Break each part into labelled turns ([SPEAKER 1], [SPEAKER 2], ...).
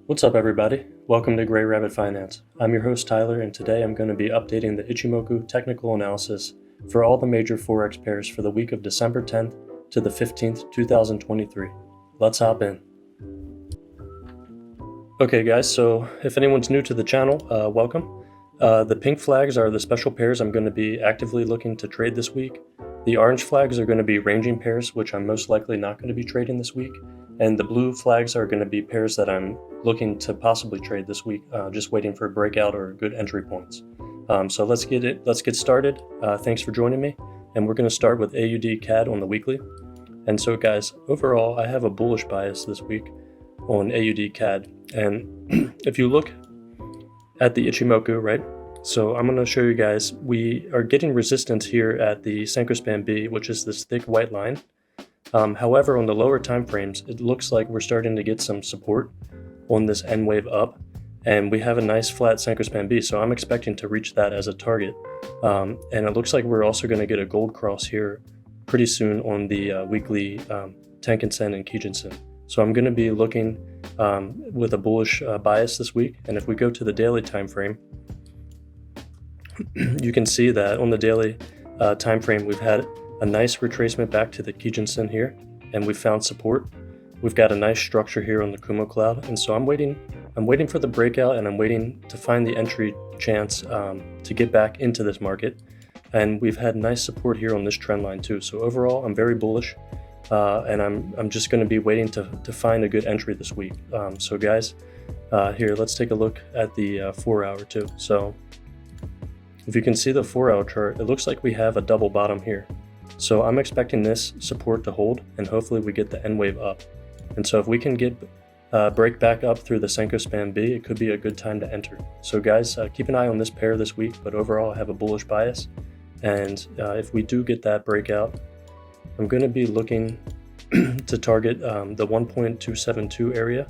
[SPEAKER 1] What's up everybody? Welcome to Gray Rabbit Finance. I'm your host Tyler, and today I'm going to be updating the Ichimoku technical analysis for all the major Forex pairs for the week of December 10th to the 15th, 2023. Let's hop in. Okay guys, so if anyone's new to the channel, welcome. The pink flags are the special pairs I'm going to be actively looking to trade this week. The orange flags are going to be ranging pairs, which I'm most likely not going to be trading this week. And the blue flags are going to be pairs that I'm looking to possibly trade this week, just waiting for a breakout or good entry points. So let's get started. Thanks for joining me. And we're going to start with AUDCAD on the weekly. And so guys, overall, I have a bullish bias this week on AUDCAD. And if you look at the Ichimoku, right? So I'm going to show you guys, we are getting resistance here at the Senko Span B, which is this thick white line. However, on the lower time frames, it looks like we're starting to get some support on this N wave up, and we have a nice flat Senko Span B, so I'm expecting to reach that as a target. And it looks like we're also going to get a gold cross here pretty soon on the weekly Tenkan-sen and Kijun-sen. So I'm going to be looking with a bullish bias this week, and if we go to the daily time frame, you can see that on the daily time frame we've had a nice retracement back to the Kijun-sen here, and we found support. We've got a nice structure here on the Kumo cloud, and so I'm waiting for the breakout, and I'm waiting to find the entry chance to get back into this market. And we've had nice support here on this trend line too. So overall, I'm very bullish, and I'm just going to be waiting to find a good entry this week. So guys, here let's take a look at the 4 hour too. So if you can see the 4 hour chart, it looks like we have a double bottom here. So I'm expecting this support to hold, and hopefully we get the N wave up. And so if we can get break back up through the Senko Span B, it could be a good time to enter. So guys, keep an eye on this pair this week, but overall I have a bullish bias. And if we do get that breakout, I'm going to be looking to target the 1.272 area.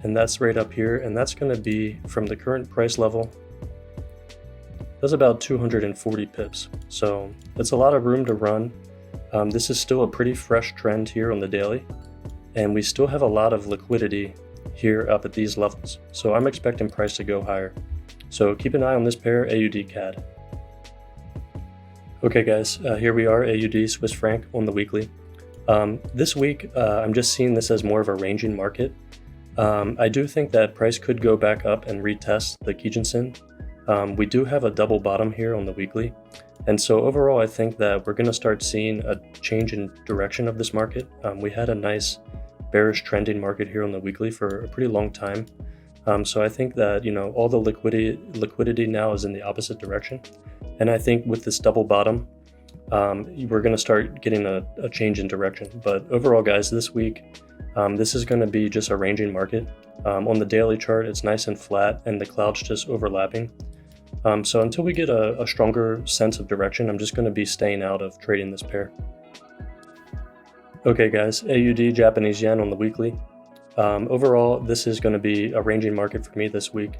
[SPEAKER 1] And that's right up here, and that's going to be from the current price level. That's about 240 pips, so it's a lot of room to run. This is still a pretty fresh trend here on the daily, and we still have a lot of liquidity here up at these levels, so I'm expecting price to go higher. So keep an eye on this pair, AUDCAD. Okay guys, here we are, AUD Swiss franc on the weekly. This week, I'm just seeing this as more of a ranging market. I do think that price could go back up and retest the Kijun-sen. We do have a double bottom here on the weekly, and so overall I think that we're going to start seeing a change in direction of this market. We had a nice bearish trending market here on the weekly for a pretty long time, so I think that all the liquidity now is in the opposite direction, and I think with this double bottom we're going to start getting a change in direction. But overall guys, this week this is going to be just a ranging market. On the daily chart it's nice and flat, and the clouds just overlapping. So until we get a stronger sense of direction, I'm just going to be staying out of trading this pair. Okay guys, AUD Japanese yen on the weekly. Overall, this is going to be a ranging market for me this week.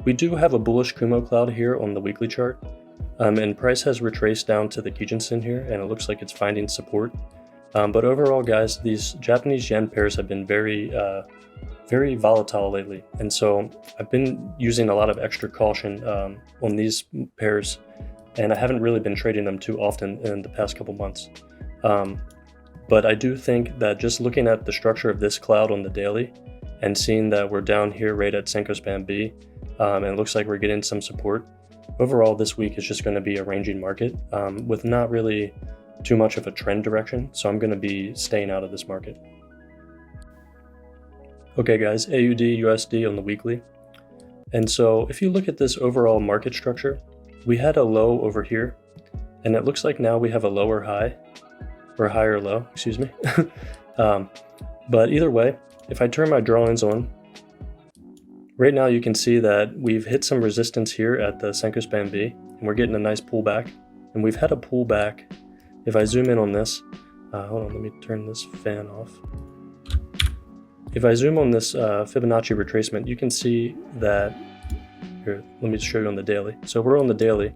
[SPEAKER 1] We do have a bullish Kumo cloud here on the weekly chart, and price has retraced down to the Kijun-sen here, and it looks like it's finding support. But overall guys, these Japanese yen pairs have been very volatile lately, and so I've been using a lot of extra caution on these pairs, and I haven't really been trading them too often in the past couple months. But I do think that just looking at the structure of this cloud on the daily and seeing that we're down here right at Senko Span B, and it looks like we're getting some support, overall this week is just going to be a ranging market with not really too much of a trend direction, so I'm going to be staying out of this market. Okay guys, AUD USD on the weekly. And so if you look at this overall market structure, we had a low over here, and it looks like now we have a lower high, or higher low, excuse me. But either way, if I turn my drawings on, right now you can see that we've hit some resistance here at the Senko Span B, and we're getting a nice pullback. And we've had a pullback. If I zoom in on this, hold on, let me turn this fan off. If I zoom on this Fibonacci retracement, you can see that, here, let me show you on the daily. So we're on the daily,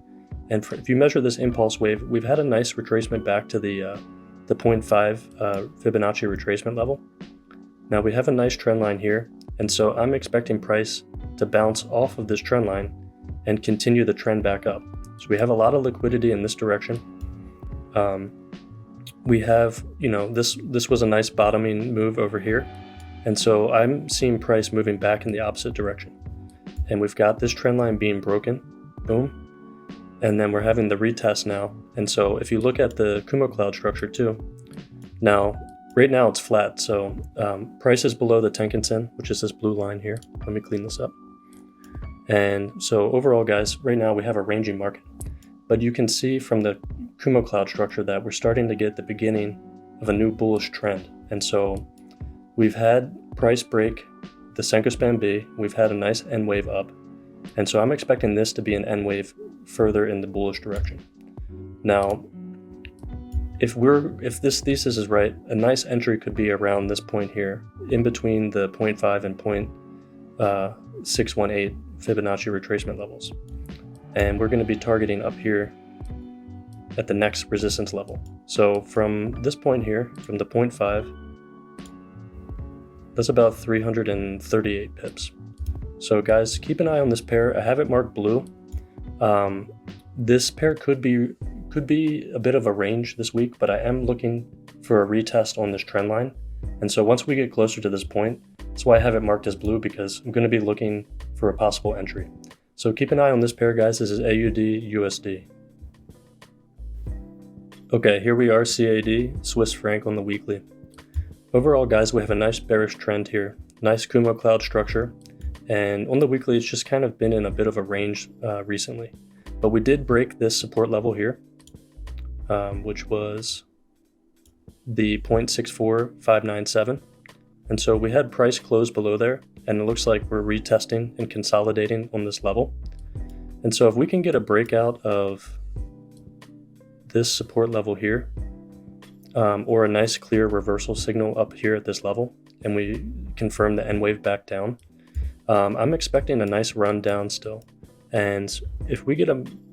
[SPEAKER 1] and if you measure this impulse wave, we've had a nice retracement back to the 0.5 Fibonacci retracement level. Now we have a nice trend line here, and so I'm expecting price to bounce off of this trend line and continue the trend back up. So we have a lot of liquidity in this direction. We have, this was a nice bottoming move over here. And so I'm seeing price moving back in the opposite direction. And we've got this trend line being broken, boom. And then we're having the retest now. And so if you look at the Kumo cloud structure too, now, right now it's flat. So price is below the Tenkan-sen, which is this blue line here. Let me clean this up. And so overall, guys, right now we have a ranging market. But you can see from the Kumo cloud structure that we're starting to get the beginning of a new bullish trend. And so we've had price break the Senko Span B, we've had a nice N wave up. And so I'm expecting this to be an N wave further in the bullish direction. Now, if this thesis is right, a nice entry could be around this point here, in between the 0.5 and 0.618 Fibonacci retracement levels. And we're going to be targeting up here at the next resistance level. So from this point here, from the 0.5, that's about 338 pips. So guys, keep an eye on this pair. I have it marked blue. This pair could be a bit of a range this week, but I am looking for a retest on this trend line. And so once we get closer to this point, that's why I have it marked as blue, because I'm going to be looking for a possible entry. So keep an eye on this pair, guys. This is AUDUSD. Okay, here we are, CAD, Swiss franc on the weekly. Overall, guys, we have a nice bearish trend here. Nice Kumo cloud structure. And on the weekly, it's just kind of been in a bit of a range recently. But we did break this support level here, which was the 0.64597. And so we had price close below there, and it looks like we're retesting and consolidating on this level. And so if we can get a breakout of this support level here, or a nice clear reversal signal up here at this level, and we confirm the N wave back down, I'm expecting a nice run down still. And if we get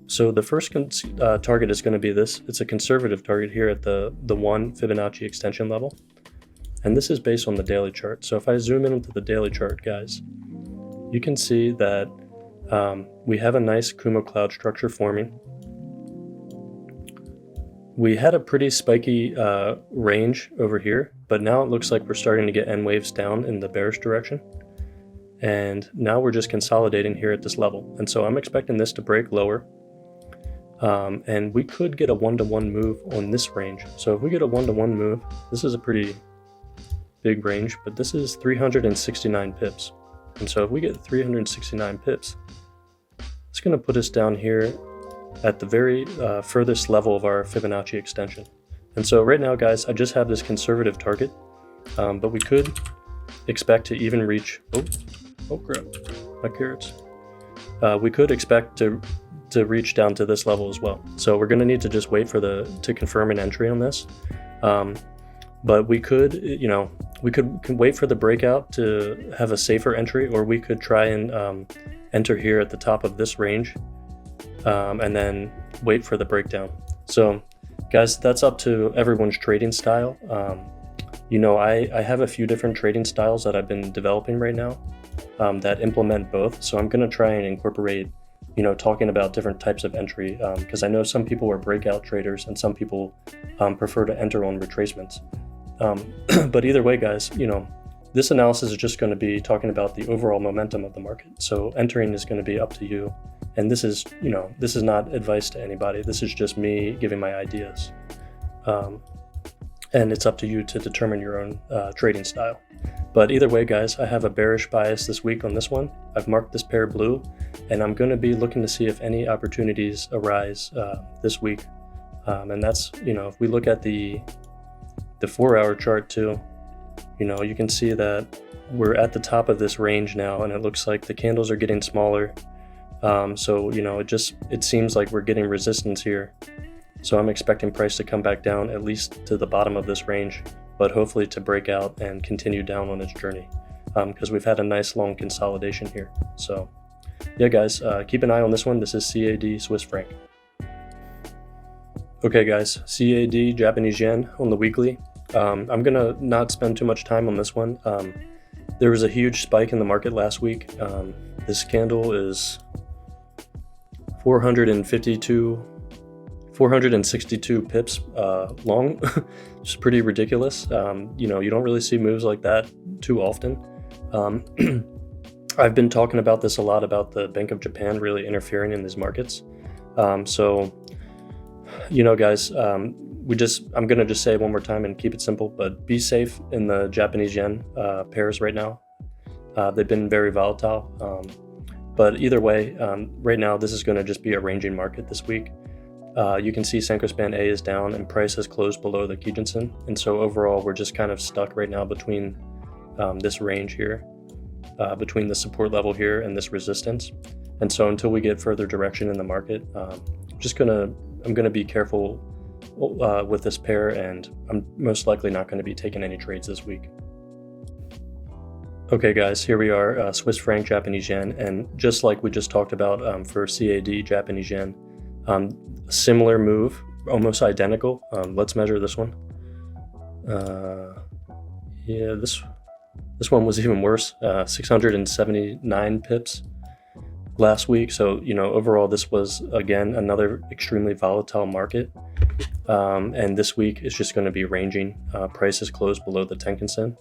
[SPEAKER 1] so the first target is going to be this. It's a conservative target here at the 1 Fibonacci extension level. And this is based on the daily chart. So if I zoom in into the daily chart, guys, you can see that we have a nice Kumo cloud structure forming. We had a pretty spiky range over here, but now it looks like we're starting to get N waves down in the bearish direction. And now we're just consolidating here at this level. And so I'm expecting this to break lower. And we could get a 1-to-1 move on this range. So if we get a 1-to-1 move, this is a pretty big range, but this is 369 pips. And so if we get 369 pips, it's going to put us down here at the very furthest level of our Fibonacci extension. And so right now, guys, I just have this conservative target, but we could expect to even reach, oh crap, my carrots. We could expect to reach down to this level as well. So we're going to need to just wait for to confirm an entry on this. But we could, we could wait for the breakout to have a safer entry, or we could try and enter here at the top of this range, and then wait for the breakdown. So guys, that's up to everyone's trading style. I have a few different trading styles that I've been developing right now that implement both. So I'm going to try and incorporate, talking about different types of entry, because I know some people are breakout traders and some people prefer to enter on retracements. But either way, guys, this analysis is just going to be talking about the overall momentum of the market. So entering is going to be up to you. And this is, this is not advice to anybody. This is just me giving my ideas. And it's up to you to determine your own trading style. But either way, guys, I have a bearish bias this week on this one. I've marked this pair blue, and I'm going to be looking to see if any opportunities arise this week. And that's, if we look at the 4-hour chart too, you can see that we're at the top of this range now, and it looks like the candles are getting smaller. So, it seems like we're getting resistance here. So I'm expecting price to come back down at least to the bottom of this range, but hopefully to break out and continue down on its journey, because we've had a nice long consolidation here. So yeah, guys, keep an eye on this one. This is CAD Swiss franc. Okay, guys, CAD Japanese yen on the weekly. I'm gonna not spend too much time on this one. There was a huge spike in the market last week. This candle is 462 pips long, which is pretty ridiculous. You know, you don't really see moves like that too often. I've been talking about this a lot, about the Bank of Japan really interfering in these markets. So, you know, guys, I'm gonna just say it one more time and keep it simple, but be safe in the Japanese yen pairs right now. They've been very volatile. But either way, right now, this is gonna just be a ranging market this week. You can see Senko Span A is down and price has closed below the Kijun-sen. And so overall, we're just kind of stuck right now between this range here, between the support level here and this resistance. And so until we get further direction in the market, I'm gonna be careful with this pair, and I'm most likely not gonna be taking any trades this week. Okay guys, here we are, Swiss franc Japanese yen, and just like we just talked about for CAD Japanese yen, similar move, almost identical. Let's measure this one. Yeah, this one was even worse, 679 pips last week. So, you know, overall this was again another extremely volatile market, and this week is just going to be ranging. Prices closed below the Tenkan-sen.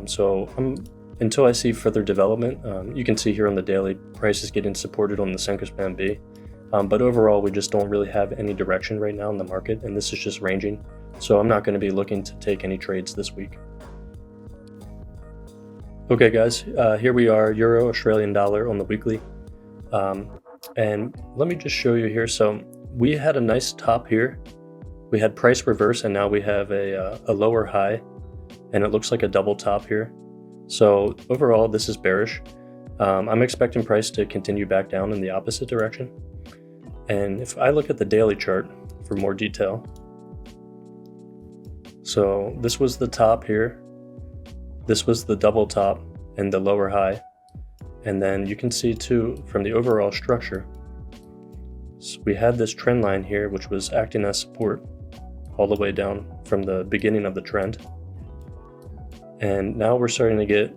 [SPEAKER 1] So until I see further development, you can see here on the daily, price is getting supported on the Senko Span B. But overall, we just don't really have any direction right now in the market, and this is just ranging. So I'm not going to be looking to take any trades this week. Okay guys, here we are, Euro Australian dollar on the weekly. And let me just show you here. So we had a nice top here. We had price reverse, and now we have a lower high, and it looks like a double top here. So overall, this is bearish. I'm expecting price to continue back down in the opposite direction. And if I look at the daily chart for more detail, so this was the top here. This was the double top and the lower high. And then you can see too, from the overall structure, so we had this trend line here, which was acting as support all the way down from the beginning of the trend. And now we're starting to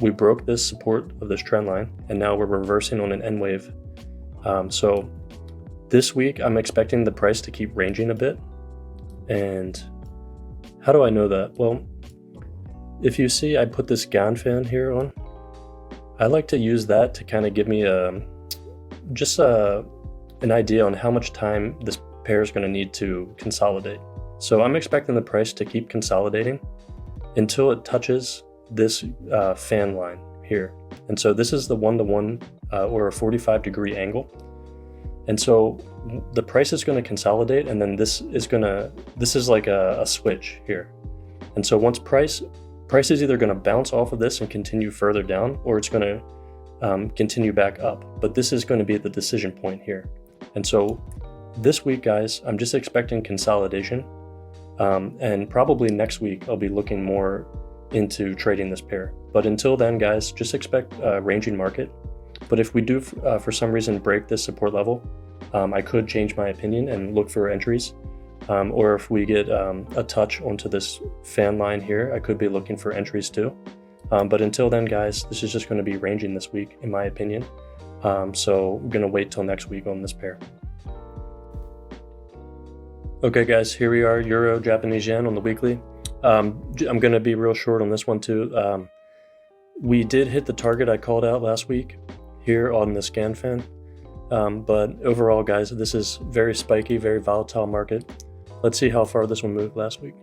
[SPEAKER 1] we broke this support of this trend line, and now we're reversing on an N wave. So this week, I'm expecting the price to keep ranging a bit. And how do I know that? Well, if you see, I put this Ganfan here on. I like to use that to kind of give me an idea on how much time this pair is going to need to consolidate. So I'm expecting the price to keep consolidating until it touches this fan line here. And so this is the 1-to-1 or a 45-degree angle. And so the price is going to consolidate, and then this is like a switch here. And so once price is either going to bounce off of this and continue further down, or it's going to continue back up. But this is going to be the decision point here. And so this week, guys, I'm just expecting consolidation. And probably next week, I'll be looking more into trading this pair. But until then, guys, just expect a ranging market. But if we do, for some reason, break this support level, I could change my opinion and look for entries. Or if we get a touch onto this fan line here, I could be looking for entries too. But until then, guys, this is just going to be ranging this week, in my opinion. So I'm going to wait till next week on this pair. Okay, guys, here we are, Euro Japanese yen on the weekly. I'm going to be real short on this one too. We did hit the target I called out last week here on the scan fan. But overall, guys, this is very spiky, very volatile market. Let's see how far this one moved last week.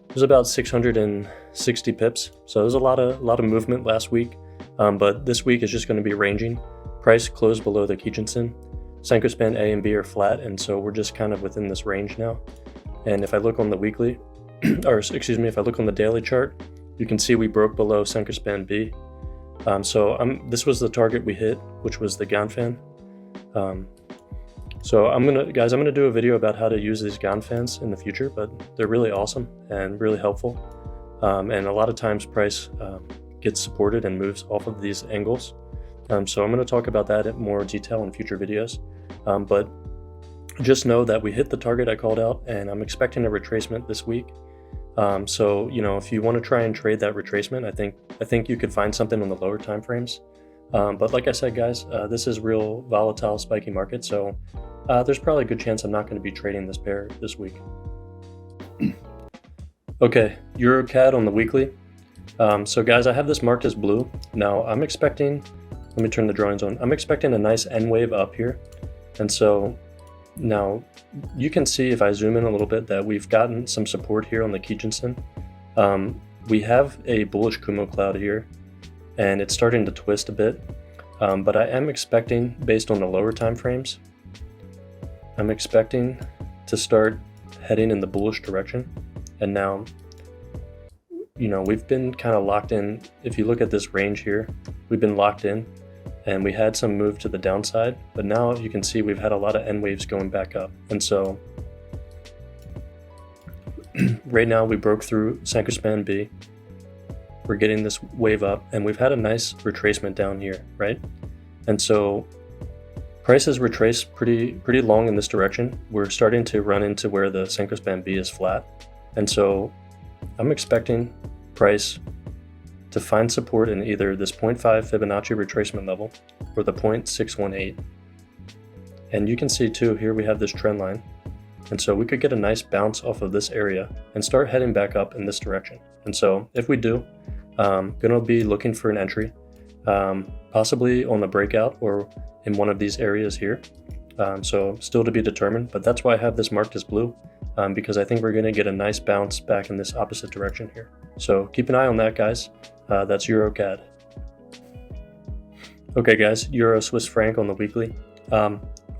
[SPEAKER 1] It was about 660 pips. So there's a lot of movement last week. But this week is just going to be ranging. Price closed below the Kijun-sen. Senko Span A and B are flat, and so we're just kind of within this range now. And if I look on the weekly, or excuse me, if I look on the daily chart, you can see we broke below Senko Span B. This was the target we hit, which was the Ganfan. So I'm gonna do a video about how to use these Ganfans in the future, but they're really awesome and really helpful. And a lot of times price gets supported and moves off of these angles. So I'm going to talk about that in more detail in future videos. But just know that we hit the target I called out, and I'm expecting a retracement this week. So if you want to try and trade that retracement, I think you could find something on the lower time frames. But like I said, guys, this is real volatile, spiky market, so there's probably a good chance I'm not going to be trading this pair this week. Okay, EURCAD on the weekly. So guys, I have this marked as blue. Now I'm expecting, let me turn the drawings on. I'm expecting a nice N wave up here. And so now you can see if I zoom in a little bit that we've gotten some support here on the Kijinsen. We have a bullish Kumo cloud here, and it's starting to twist a bit. But I am expecting, based on the lower time frames, I'm expecting to start heading in the bullish direction. And now, we've been kind of locked in. If you look at this range here, we've been locked in, and we had some move to the downside, but now you can see we've had a lot of N waves going back up. And so right now we broke through Sanko Span B. We're getting this wave up, and we've had a nice retracement down here, right? And so prices retrace pretty long in this direction. We're starting to run into where the Sanko Span B is flat. And so I'm expecting price to find support in either this 0.5 Fibonacci retracement level or the 0.618. And you can see too, here we have this trend line. And so we could get a nice bounce off of this area and start heading back up in this direction. And so if we do, gonna be looking for an entry, possibly on the breakout or in one of these areas here. So still to be determined, but that's why I have this marked as blue, because I think we're gonna get a nice bounce back in this opposite direction here. So keep an eye on that, guys. That's EUROCAD. Okay guys, Euro Swiss franc on the weekly.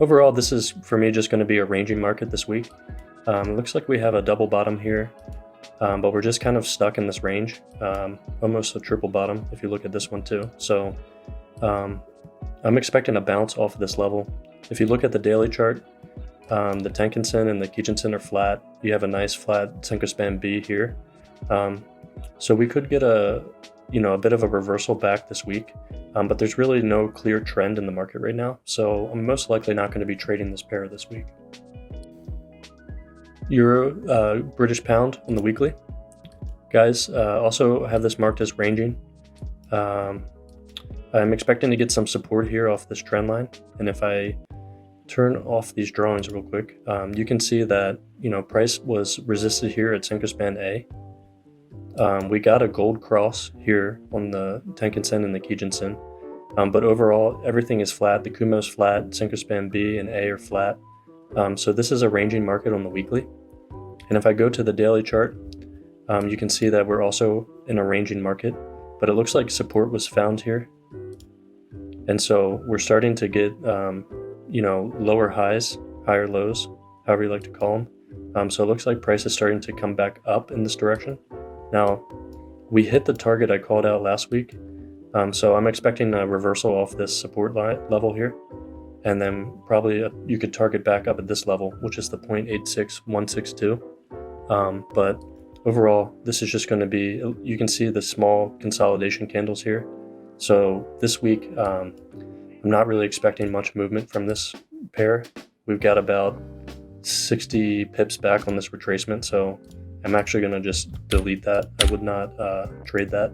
[SPEAKER 1] Overall, this is for me just going to be a ranging market this week. It looks like we have a double bottom here, but we're just kind of stuck in this range, almost a triple bottom if you look at this one too. So I'm expecting a bounce off of this level. If you look at the daily chart, the Tenkan-sen and the Kijin-sen are flat. You have a nice flat Sanko Span B here. So we could get a bit of a reversal back this week, but there's really no clear trend in the market right now. So I'm most likely not going to be trading this pair this week. Euro British pound on the weekly. Guys, also have this marked as ranging. I'm expecting to get some support here off this trend line. And if I turn off these drawings real quick, you can see that, price was resisted here at Sanko Span A. We got a gold cross here on the Tenkan-sen and the Kijin-sen, but overall everything is flat. The Kumo's flat, Sanko Span B and A are flat. So this is a ranging market on the weekly. And if I go to the daily chart, you can see that we're also in a ranging market, but it looks like support was found here. And so we're starting to get, lower highs, higher lows, however you like to call them. So it looks like price is starting to come back up in this direction. Now, we hit the target I called out last week, so I'm expecting a reversal off this support level here, and then probably you could target back up at this level, which is the 0.86162. But overall, this is just going to be, you can see the small consolidation candles here. So this week, I'm not really expecting much movement from this pair. We've got about 60 pips back on this retracement, so I'm actually going to just delete that. I would not trade that.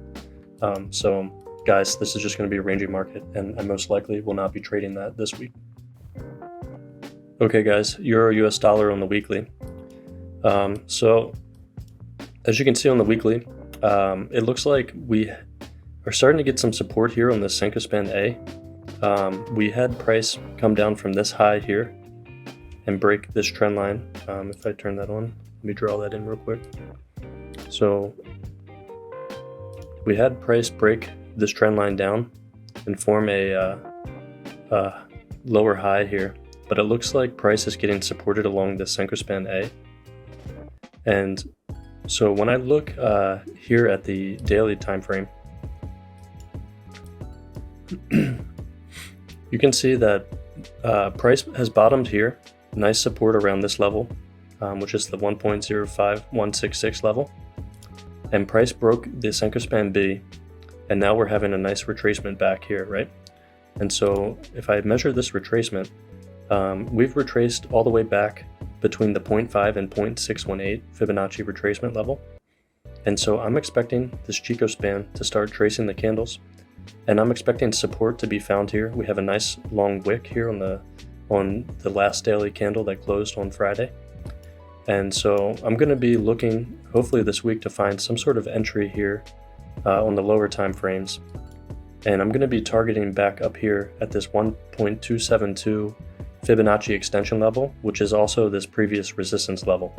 [SPEAKER 1] So guys, this is just going to be a ranging market, and I most likely will not be trading that this week. Okay guys, Euro US dollar on the weekly. So as you can see on the weekly, it looks like we are starting to get some support here on the Sanko Span A. We had price come down from this high here and break this trend line. If I turn that on, let me draw that in real quick. So we had price break this trend line down and form a lower high here, but it looks like price is getting supported along the Sanko Span A. And so when I look here at the daily time frame, you can see that price has bottomed here. Nice support around this level, which is the 1.05166 level, and price broke the Sanko Span B, and now we're having a nice retracement back here, right? And so if I measure this retracement, We've retraced all the way back between the 0.5 and 0.618 Fibonacci retracement level. And so I'm expecting this Chico span to start tracing the candles, and I'm expecting support to be found here. We have a nice long wick here on the last daily candle that closed on Friday. And so I'm going to be looking hopefully this week to find some sort of entry here on the lower time frames. And I'm going to be targeting back up here at this 1.272 Fibonacci extension level, which is also this previous resistance level.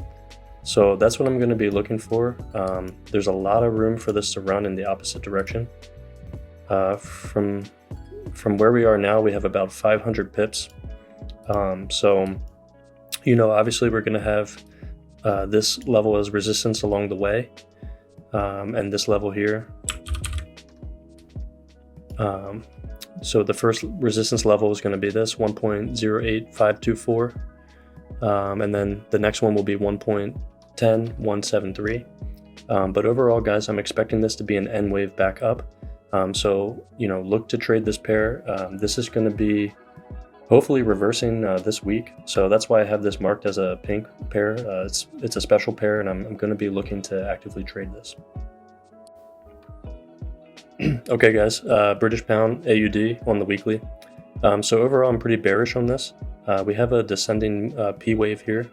[SPEAKER 1] So that's what I'm going to be looking for. There's a lot of room for this to run in the opposite direction. From where we are now, we have about 500 pips. So, you know, obviously we're going to have this level as resistance along the way, and this level here. So the first resistance level is going to be this 1.08524, and then the next one will be 1.10173. But overall, guys, I'm expecting this to be an N wave back up. So, you know, look to trade this pair. This is going to be hopefully reversing this week. So that's why I have this marked as a pink pair. It's a special pair, and I'm going to be looking to actively trade this. Okay, guys, British pound AUD on the weekly. So overall, I'm pretty bearish on this. We have a descending P wave here.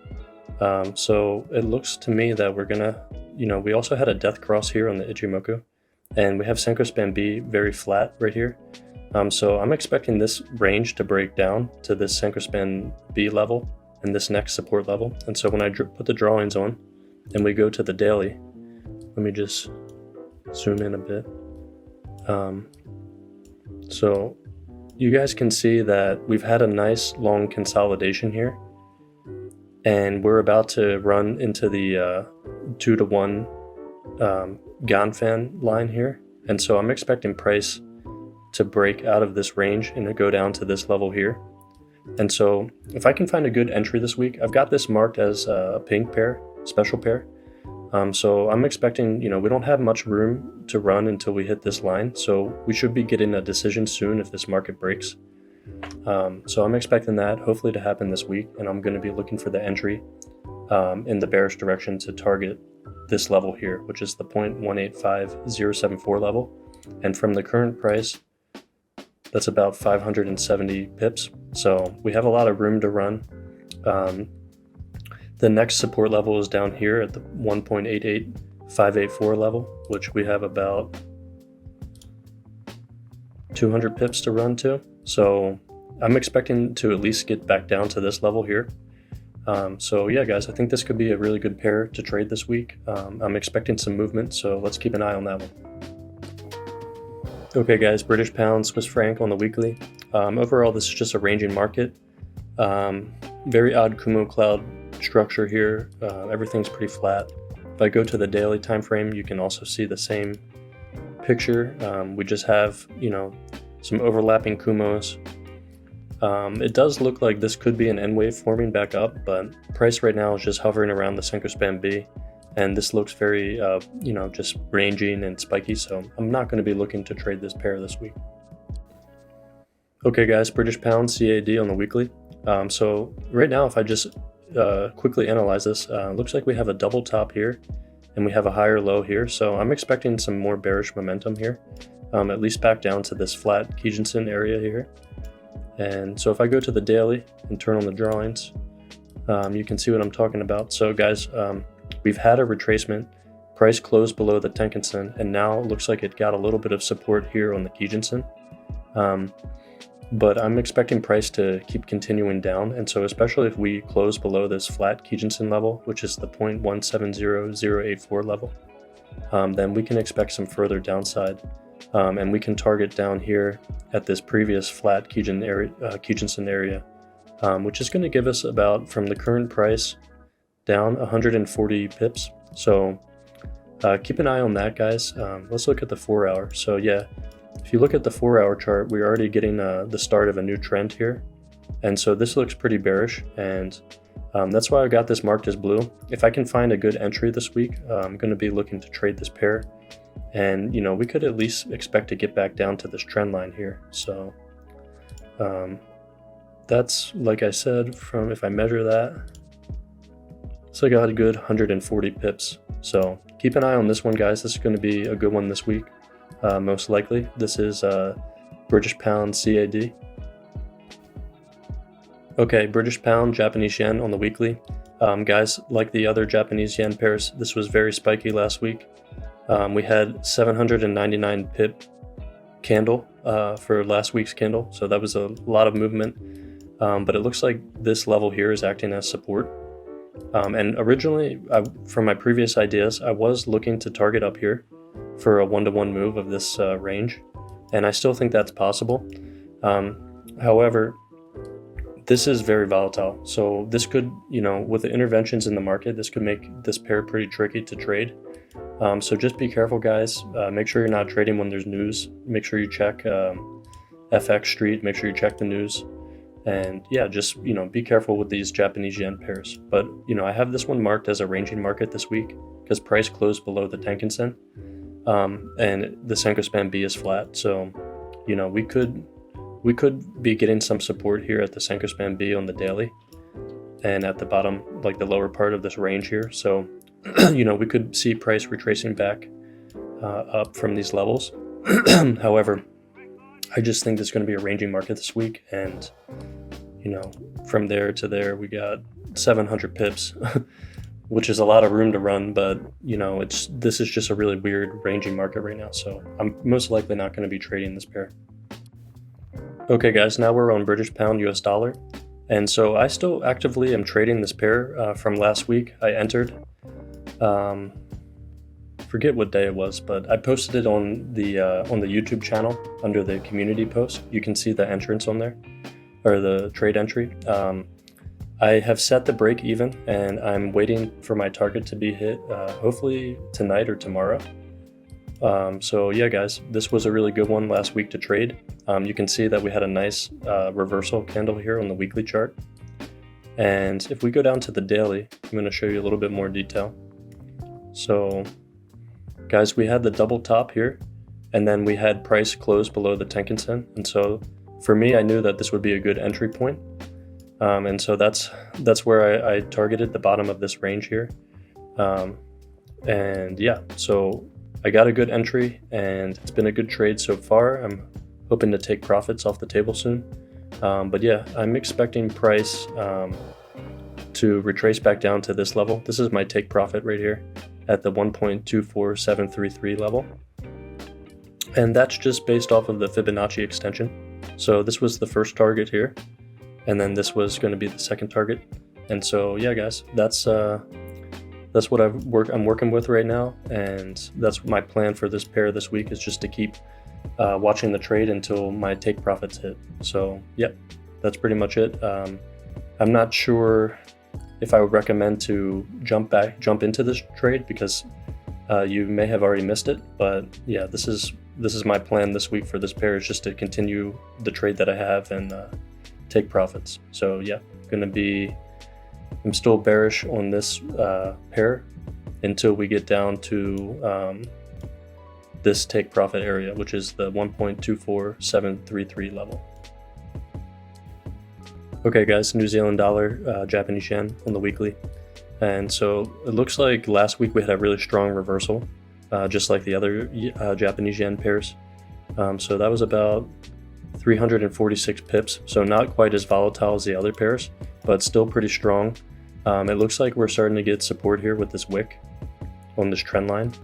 [SPEAKER 1] So it looks to me that we're gonna, you know, we also had a death cross here on the Ichimoku, and we have Senko span B very flat right here. So I'm expecting this range to break down to this Senko span B level and this next support level. And so when I put the drawings on and we go to the daily, let me just zoom in a bit. So you guys can see that we've had a nice long consolidation here, and we're about to run into the 2-to-1 Ganfan line here. And so I'm expecting price to break out of this range and to go down to this level here. And so if I can find a good entry this week, I've got this marked as a pink pair, special pair. So I'm expecting, you know, we don't have much room to run until we hit this line. So we should be getting a decision soon if this market breaks. So I'm expecting that hopefully to happen this week. And I'm going to be looking for the entry in the bearish direction to target this level here, which is the 0.185074 level. And from the current price, that's about 570 pips. So we have a lot of room to run. The next support level is down here at the 1.88584 level, which we have about 200 pips to run to. So I'm expecting to at least get back down to this level here. So yeah, guys, I think this could be a really good pair to trade this week. I'm expecting some movement, so let's keep an eye on that one. Okay, guys, British pound, Swiss franc on the weekly. Overall, this is just a ranging market. Very odd Kumo cloud structure here. Everything's pretty flat. If I go to the daily time frame, you can also see the same picture. We just have, you know, some overlapping Kumos. It does look like this could be an N wave forming back up, but price right now is just hovering around the Senko span B, and this looks very, you know, just ranging and spiky. So I'm not going to be looking to trade this pair this week. Okay, guys, British pound CAD on the weekly. So right now, if I just quickly analyze this, looks like we have a double top here and we have a higher low here. So I'm expecting some more bearish momentum here, at least back down to this flat Kijinsen area here. And so if I go to the daily and turn on the drawings, you can see what I'm talking about. So guys, we've had a retracement. Price closed below the Tenkan-sen, and now it looks like it got a little bit of support here on the Kijinsen. But I'm expecting price to keep continuing down, and so especially if we close below this flat Kijinsen level, which is the 0.170084 level, then we can expect some further downside, and we can target down here at this previous flat Kijinsen area, which is going to give us about, from the current price, down 140 pips. So keep an eye on that, guys. Let's look at the 4 hour. So yeah, if you look at the 4 hour chart, we're already getting the start of a new trend here. And so this looks pretty bearish, and that's why I got this marked as blue. If I can find a good entry this week, I'm going to be looking to trade this pair. And, you know, we could at least expect to get back down to this trend line here. So that's, like I said, from, if I measure that, so I got a good 140 pips. So keep an eye on this one, guys. This is going to be a good one this week, most likely. This is British Pound CAD. Okay, British Pound, Japanese Yen on the weekly. Guys, like the other Japanese Yen pairs, this was very spiky last week. We had 799 pip candle for last week's candle, so that was a lot of movement. But it looks like this level here is acting as support. And originally, from my previous ideas, I was looking to target up here for a 1-to-1 move of this range, and I still think that's possible. However, this is very volatile, so this could, with the interventions in the market, this could make this pair pretty tricky to trade. So just be careful, guys. Make sure you're not trading when there's news. Make sure you check FX Street. Make sure you check the news. And yeah, just, be careful with these Japanese yen pairs. But, I have this one marked as a ranging market this week because price closed below the Tenkan-sen. And the Senko Span B is flat. So, we could be getting some support here at the Senko Span B on the daily and at the bottom, like the lower part of this range here. So, we could see price retracing back up from these levels. However, I just think there's going to be a ranging market this week, and from there to there we got 700 pips, which is a lot of room to run. But this is just a really weird ranging market right now, so I'm most likely not going to be trading this pair. Okay, guys, now we're on British Pound US Dollar, and so I still actively am trading this pair from last week. I entered. Forget what day it was, but I posted it on the YouTube channel under the community post. You can see the entrance on there, or the trade entry. I have set the break even, and I'm waiting for my target to be hit, hopefully tonight or tomorrow. So yeah, guys, this was a really good one last week to trade. You can see that we had a nice reversal candle here on the weekly chart. And if we go down to the daily, I'm going to show you a little bit more detail. So guys, we had the double top here, and then we had price close below the Tenkan-sen. And so for me, I knew that this would be a good entry point. And so that's where I targeted the bottom of this range here. And yeah, so I got a good entry, and it's been a good trade so far. I'm hoping to take profits off the table soon. But yeah, I'm expecting price to retrace back down to this level. This is my take profit right here at the 1.24733 level. And that's just based off of the Fibonacci extension. So this was the first target here, and then this was going to be the second target. And so yeah, guys, that's what I'm working with right now, and that's my plan for this pair this week, is just to keep watching the trade until my take profits hit. So yeah, that's pretty much it. I'm not sure if I would recommend to jump into this trade, because you may have already missed it. But yeah, this is my plan this week for this pair, is just to continue the trade that I have and take profits. So yeah, I'm still bearish on this pair until we get down to this take profit area, which is the 1.24733 level. Okay, guys, New Zealand dollar, Japanese yen on the weekly. And so it looks like last week we had a really strong reversal, just like the other Japanese yen pairs. So that was about 346 pips, so not quite as volatile as the other pairs, but still pretty strong. It looks like we're starting to get support here with this wick on this trend line,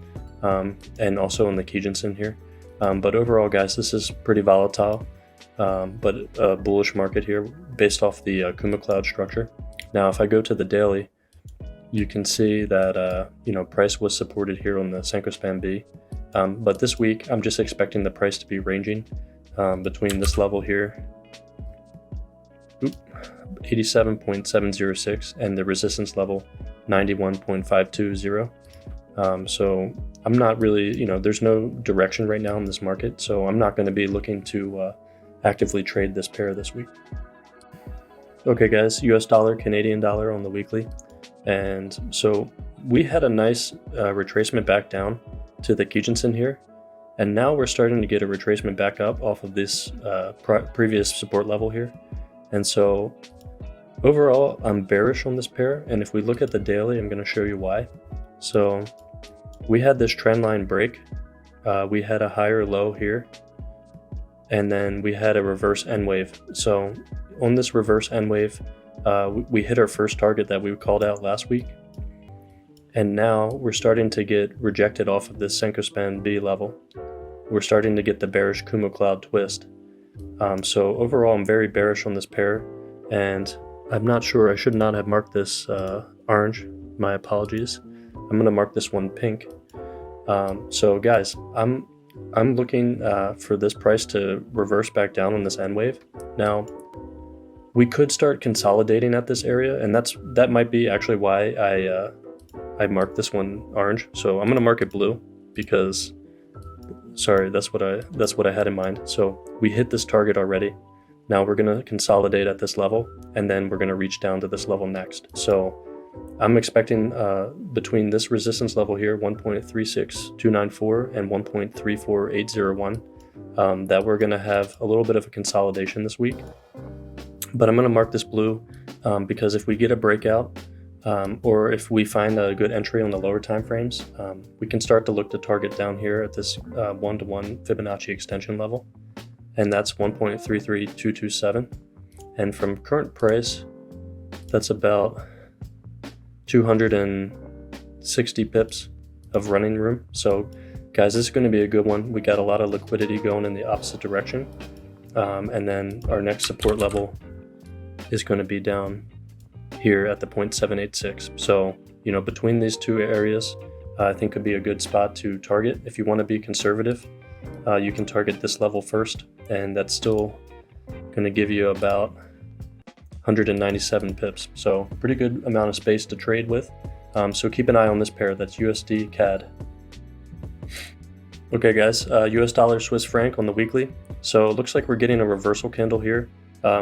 [SPEAKER 1] and also on the Kijun-sen here. But overall, guys, this is pretty volatile, but a bullish market here based off the Kumo cloud structure. Now, if I go to the daily, you can see that price was supported here on the Senko Span B. But this week, I'm just expecting the price to be ranging between this level here, 87.706, and the resistance level 91.520. So I'm not really, there's no direction right now in this market, so I'm not going to be looking to actively trade this pair this week. Okay, guys, US dollar, Canadian dollar on the weekly. And so we had a nice retracement back down to the Kijun-sen here, and now we're starting to get a retracement back up off of this previous support level here. And so overall, I'm bearish on this pair. And if we look at the daily, I'm going to show you why. So we had this trend line break. We had a higher low here, and then we had a reverse N wave. So on this reverse N wave, we hit our first target that we called out last week. And now we're starting to get rejected off of this Senko Span B level. We're starting to get the bearish Kumo cloud twist. So overall, I'm very bearish on this pair, and I'm not sure, I should not have marked this orange. My apologies. I'm going to mark this one pink. So guys, I'm looking for this price to reverse back down on this N wave. Now, we could start consolidating at this area, and that might be actually why I marked this one orange. So I'm going to mark it blue because, sorry, that's what I had in mind. So we hit this target already. Now we're going to consolidate at this level, and then we're going to reach down to this level next. So I'm expecting between this resistance level here, 1.36294 and 1.34801, that we're going to have a little bit of a consolidation this week. But I'm going to mark this blue because if we get a breakout or if we find a good entry on the lower time frames, we can start to look to target down here at this 1-to-1 Fibonacci extension level, and that's 1.33227. And from current price, that's about 260 pips of running room. So guys, this is going to be a good one. We got a lot of liquidity going in the opposite direction. And then our next support level is going to be down here at the 0.786. So, you know, between these two areas, I think could be a good spot to target. If you want to be conservative, you can target this level first, and that's still going to give you about 197 pips. So pretty good amount of space to trade with. So keep an eye on this pair. That's USD-CAD. Okay guys, US dollar Swiss franc on the weekly. So it looks like we're getting a reversal candle here.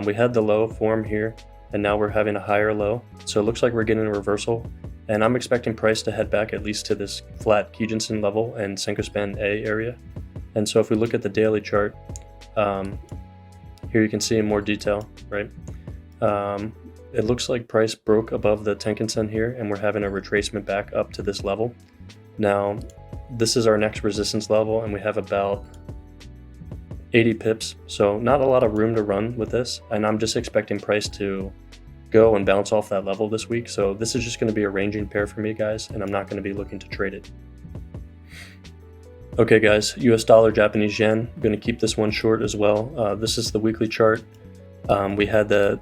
[SPEAKER 1] We had the low form here, and now we're having a higher low. So it looks like we're getting a reversal, and I'm expecting price to head back at least to this flat Kijun-sen level and Senko Span A area. And so if we look at the daily chart, here you can see in more detail, right? It looks like price broke above the Tenkan-sen here, and we're having a retracement back up to this level. Now, this is our next resistance level, and we have about 80 pips, so not a lot of room to run with this, and I'm just expecting price to go and bounce off that level this week. So this is just going to be a ranging pair for me, guys, and I'm not going to be looking to trade it. Okay guys, US dollar, Japanese yen, I'm going to keep this one short as well. This is the weekly chart. We had the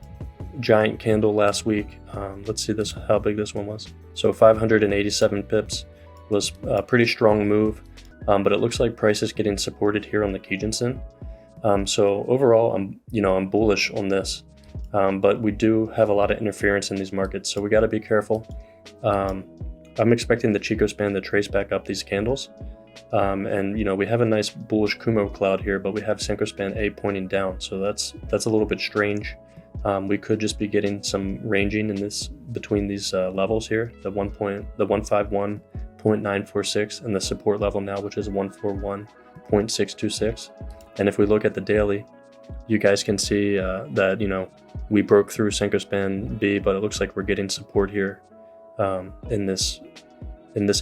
[SPEAKER 1] giant candle last week. Let's see this, how big this one was. So 587 pips was a pretty strong move, but it looks like price is getting supported here on the Kijun-sen. So overall, I'm bullish on this, but we do have a lot of interference in these markets, so we got to be careful. I'm expecting the Chico span to trace back up these candles, and we have a nice bullish Kumo cloud here, but we have Senko Span A pointing down, so that's a little bit strange. We could just be getting some ranging in this between these levels here, the 151.946 and the support level now, which is 141.626. And if we look at the daily, you guys can see that we broke through Senko Span B, but it looks like we're getting support here in this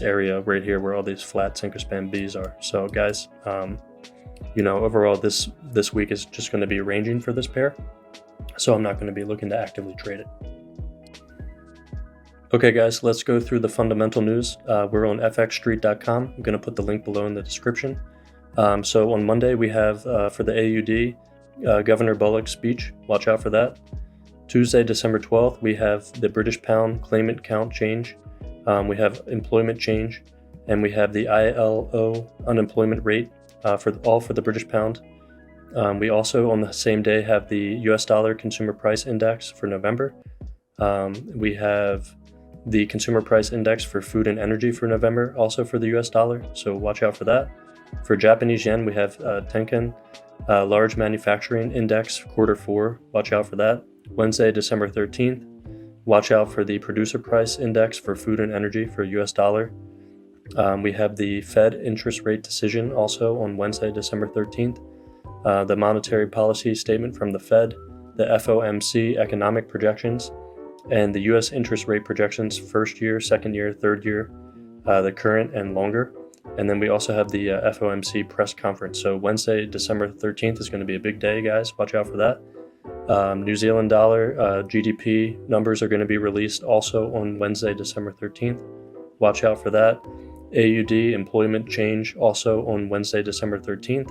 [SPEAKER 1] area right here where all these flat Senko Span Bs are. So guys, overall this week is just going to be ranging for this pair. So I'm not going to be looking to actively trade it. Okay guys, let's go through the fundamental news. We're on fxstreet.com. I'm going to put the link below in the description. So on Monday we have for the AUD, Governor Bullock's speech. Watch out for that. Tuesday, December 12th, we have the British pound claimant count change. We have employment change, and we have the ILO unemployment rate for the British pound. We also, on the same day, have the US dollar consumer price index for November. We have the consumer price index for food and energy for November, also for the US dollar, so watch out for that. For Japanese yen, we have Tenkan large manufacturing index Q4, watch out for that. Wednesday, December 13th, watch out for the producer price index for food and energy for US dollar. We have the Fed interest rate decision also on Wednesday, December 13th. The monetary policy statement from the Fed, the FOMC economic projections, and the US interest rate projections, first year, second year, third year, the current and longer. And then we also have the FOMC press conference. So Wednesday, December 13th is going to be a big day, guys. Watch out for that. New Zealand dollar GDP numbers are going to be released also on Wednesday, December 13th. Watch out for that. AUD employment change also on Wednesday, December 13th.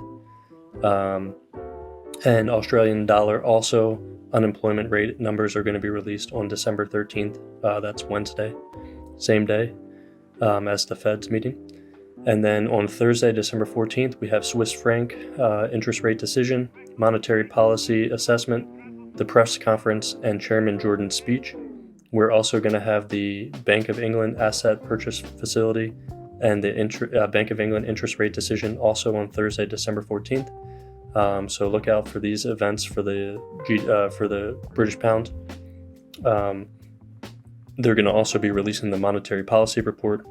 [SPEAKER 1] And Australian dollar also unemployment rate numbers are going to be released on December 13th. That's Wednesday, same day as the Fed's meeting. And then on Thursday, December 14th, we have Swiss franc interest rate decision, monetary policy assessment, the press conference, and Chairman Jordan's speech. We're also going to have the Bank of England asset purchase facility and the Bank of England interest rate decision also on Thursday, December 14th. So look out for these events for the British pound. They're going to also be releasing the monetary policy report,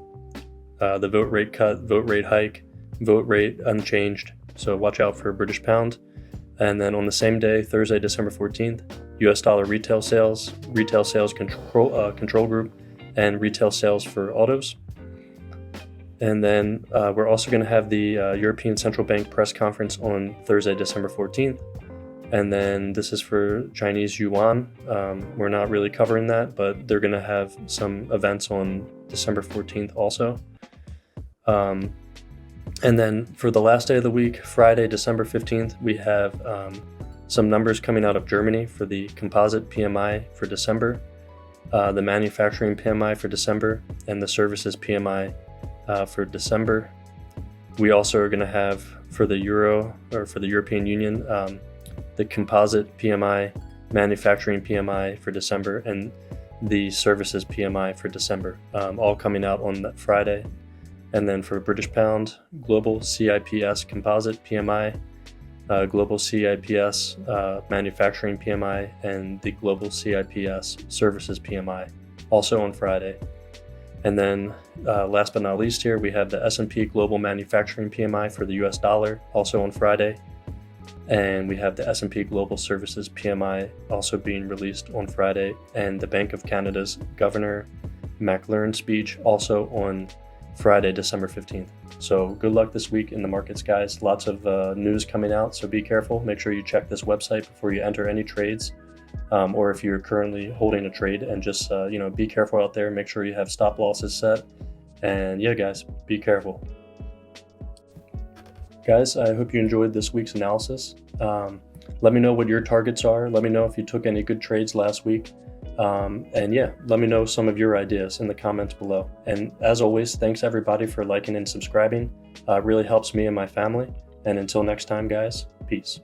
[SPEAKER 1] the vote rate cut, vote rate hike, vote rate unchanged. So watch out for British pound. And then on the same day, Thursday, December 14th, US dollar retail sales control group, and retail sales for autos. And then we're also going to have the European Central Bank press conference on Thursday, December 14th. And then this is for Chinese yuan. We're not really covering that, but they're going to have some events on December 14th also. And then for the last day of the week, Friday, December 15th, we have some numbers coming out of Germany for the composite PMI for December, the manufacturing PMI for December, and the services PMI for December. We also are going to have for the Euro, or for the European Union, the composite PMI, manufacturing PMI for December, and the services PMI for December, all coming out on that Friday. And then for British pound, global CIPS composite PMI, global CIPS manufacturing PMI, and the global CIPS services PMI, also on Friday. And then last but not least here, we have the S&P global manufacturing PMI for the US dollar, also on Friday. And we have the S&P global services PMI also being released on Friday, and the Bank of Canada's Governor McLaren speech also on Friday, December 15th. So good luck this week in the markets, guys. Lots of news coming out, so be careful. Make sure you check this website before you enter any trades, or if you're currently holding a trade, and just be careful out there. Make sure you have stop losses set. And yeah, guys, be careful. Guys, I hope you enjoyed this week's analysis. Let me know what your targets are. Let me know if you took any good trades last week. And yeah, let me know some of your ideas in the comments below. And as always, thanks everybody for liking and subscribing. It really helps me and my family. And until next time, guys, peace.